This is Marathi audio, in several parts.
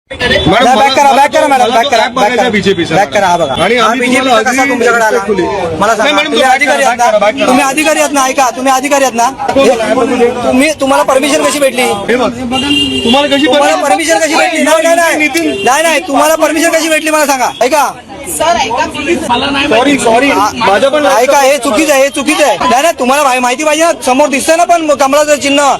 बॅक करा मॅडम, बॅक करा बीजेपीचा बॅक करा. हा बघा, आणि हा आम्ही बीजेपीचा तुम्हाला कसा आधी तुमच्याकडे आला respectfully- मला सांगा. नाही, मॅडम, तुम्ही अधिकारी आहात ना, back करा. तुम्ही अधिकारी आहात ना, ऐका, तुम्ही अधिकारी आहात ना, तुम्हाला परमिशन कशी भेटली? हे बघ, तुम्हाला कशी तुम्हाला परमिशन कशी भेटली? नितीन नाही तुम्हाला परमिशन कशी भेटली मला सांगा. ऐका, सॉरी माझं पण ऐका, हे चुकीचं आहे, हे चुकीचं आहे. नाही तुम्हाला माहिती पाहिजे ना, समोर दिसतंय ना पण कमळाचं चिन्ह.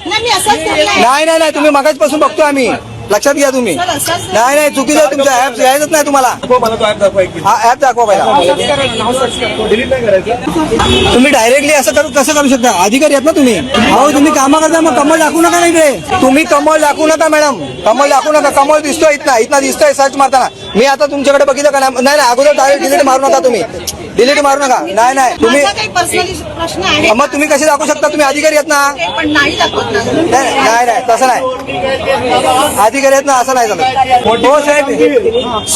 नाही तुम्ही मगाचपासून बघतो आम्ही, लक्षात घ्या तुम्ही. नाही चुकीचं आहे तुमचं, ऍप यायचंच नाही तुम्हाला. मला तो ऍप दाखवा एक हा ऍप दाखवा पहिला. डिलीट नाही करायचं. तुम्ही डायरेक्टली असं कसं करू शकता? अधिकारी आहेत ना तुम्ही. अहो तुम्ही कामं करता, मग कमळ दाखवू नका ना इकडे. तुम्ही कमळ दाखवू नका मॅडम, कमळ दाखवू नका. कमळ दिसतोय इथं दिसतोय सर्च मारताना. मी आता तुमच्याकडे बघितलं का? नाही अगोदर डायरेक्ट डिलीट मारू नका तुम्ही, डिलीट मारू नका. नाही तुम्ही मग तुम्ही कसे दाखवू शकता? तुम्ही अधिकारी आहेत ना. नाही तसं नाही, अधिकारी आहेत ना, असं नाही चालत. हो साहेब,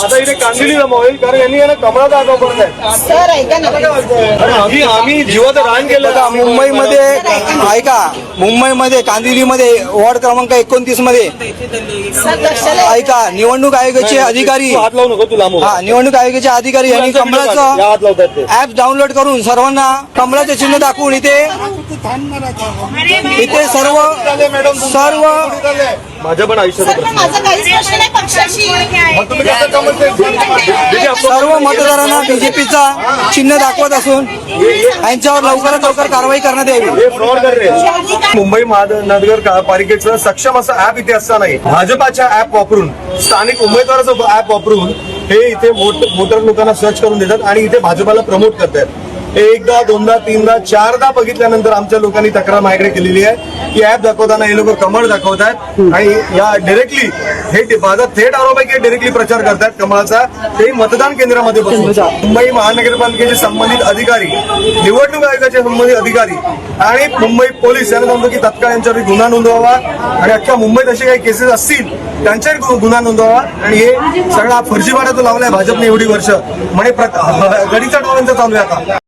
आता इथे कांदिली जमावेल कारण यांनी यांना कमळाचा आगाव करत आहे. आम्ही जीवाचं रान केलं. बघा मुंबईमध्ये, ऐका, मुंबईमध्ये कांदिवलीमध्ये वॉर्ड क्रमांक 29 मध्ये ऐका, निवडणूक आयोगाचे अधिकारी, हात लावू नको तुला. हा निवडणूक आयोगाचे अधिकारी यांनी कमळाचं हात लावतात ते. ऍप डाउनलोड करून सर्वांना कमळाचे चिन्ह दाखवून इथे सर्व माझ्या पण आयुष्यात सर्व मतदारांना बीजेपीचा चिन्ह दाखवत असून यांच्यावर लवकरात लवकर कारवाई करण्यात यावी. हे फ्रॉड कर रे. मुंबई महानगर पालिकेचं सक्षम असं ऍप इथे असतानाही भाजपाच्या ऍप वापरून, स्थानिक उमेदवाराचं ऍप वापरून हे इथे वोटर लोकांना सर्च करून देतात आणि इथे भाजपाला प्रमोट करतात. एकदा दोनदा तीनदा चारदा बघितल्यानंतर आमच्या लोकांनी तक्रार माझ्याकडे केलेली आहे की ऍप दाखवताना हे लोक कमळ दाखवतात आणि या डायरेक्टली हे माझा थेट आरोप आहे की डायरेक्टली प्रचार करतात कमळाचा, तेही मतदान केंद्रामध्ये बसून. मुंबई महानगरपालिकेचे संबंधित अधिकारी, निवडणूक आयोगाचे संबंधित अधिकारी आणि मुंबई पोलीस यांना सांगतो की तत्काळ यांच्यावर गुन्हा नोंदवावा आणि अख्ख्या मुंबईत असे काही केसेस असतील त्यांच्यावर गुन्हा नोंदवावा. आणि हे सगळा फर्जीवाडा जो लावलाय भाजपने एवढी वर्ष, म्हणजे गडीचा डाव यांचा चालू आहे आता.